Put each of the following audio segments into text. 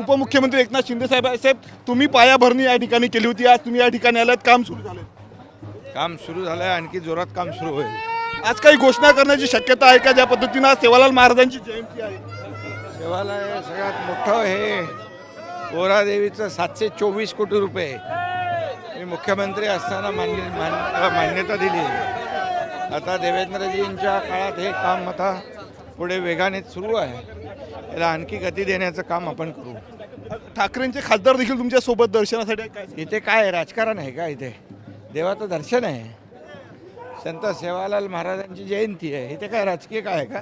उपमुख्यमंत्री एकनाथ शिंदे साहेब तुम्ही पायाभरणी या ठिकाणी केली होती, आज तुम्ही या ठिकाणी आलात, काम सुरू झालं? काम सुरू झालंय, आणखी जोरात काम सुरू होईल. आज काही घोषणा करण्याची शक्यता आहे का? ज्या पद्धतीनं आज सेवालाल महाराजांची जयंती आहे. सेवालय सगळ्यात मोठं हे पोहरादेवीचं 724 कोटी रुपये मी मुख्यमंत्री असताना मान्यता दिली. आता देवेंद्रजींच्या काळात हे काम आता पुढे वेगाने सुरू आहे. याला आणखी गती देण्याचं काम आपण करू. ठाकरेंचे खासदार देखील तुमच्या सोबत दर्शनासाठी आहे. काय इथे काय आहे, राजकारण आहे का? इथे देवाचं दर्शन आहे, संत सेवालाल महाराजांची जयंती आहे. इथे काय राजकीय काय आहे का?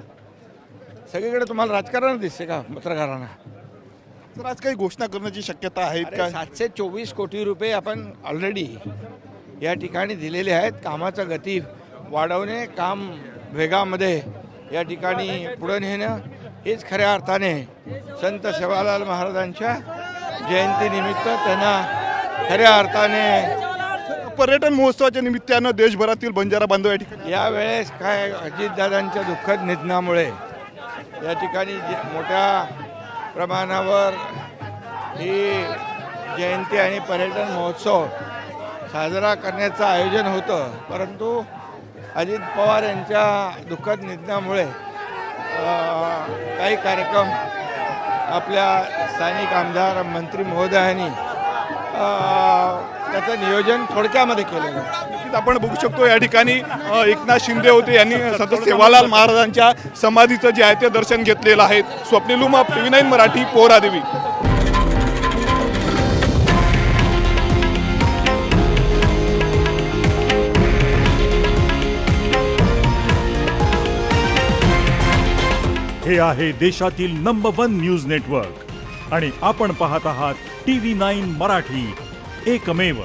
सगळीकडे तुम्हाला राजकारण दिसते का पत्रकारांना? तर आज काही घोषणा करण्याची शक्यता आहे का? 724 कोटी रुपये आपण ऑलरेडी या ठिकाणी दिलेले आहेत. कामाचा गती वाढवणे, काम वेगामध्ये या ठिकाणी पुढे नेणं हेच खऱ्या अर्थाने संत सेवालाल महाराजांच्या जयंतीनिमित्त त्यांना खऱ्या अर्थाने पर्यटन महोत्सवाच्या निमित्तानं देशभरातील बंजारा बांधव या ठिकाणी यावेळेस काय अजितदादांच्या दुःखद निधनामुळे या ठिकाणी मोठ्या प्रमाणावर ही जयंती आणि पर्यटन महोत्सव साजरा करण्याचं आयोजन होतं. परंतु अजित पवार यांच्या दुःखद निधनामुळे काही कार्यक्रम आपल्या स्थानिक आमदार मंत्री महोदयांनी त्याचं नियोजन थोडक्यामध्ये केलेलं आहे. नक्कीच आपण बघू शकतो या ठिकाणी एकनाथ शिंदे होते, यांनी संत सेवालाल महाराजांच्या समाधीचं जे आहे ते दर्शन घेतलेलं आहे. स्वप्नील उमाप, TV9 मराठी, पोहरादेवी. हे आहे देशातील नंबर 1 न्यूज नेटवर्क आणि आपण पाहत आहात TV9 मराठी, एकमेव.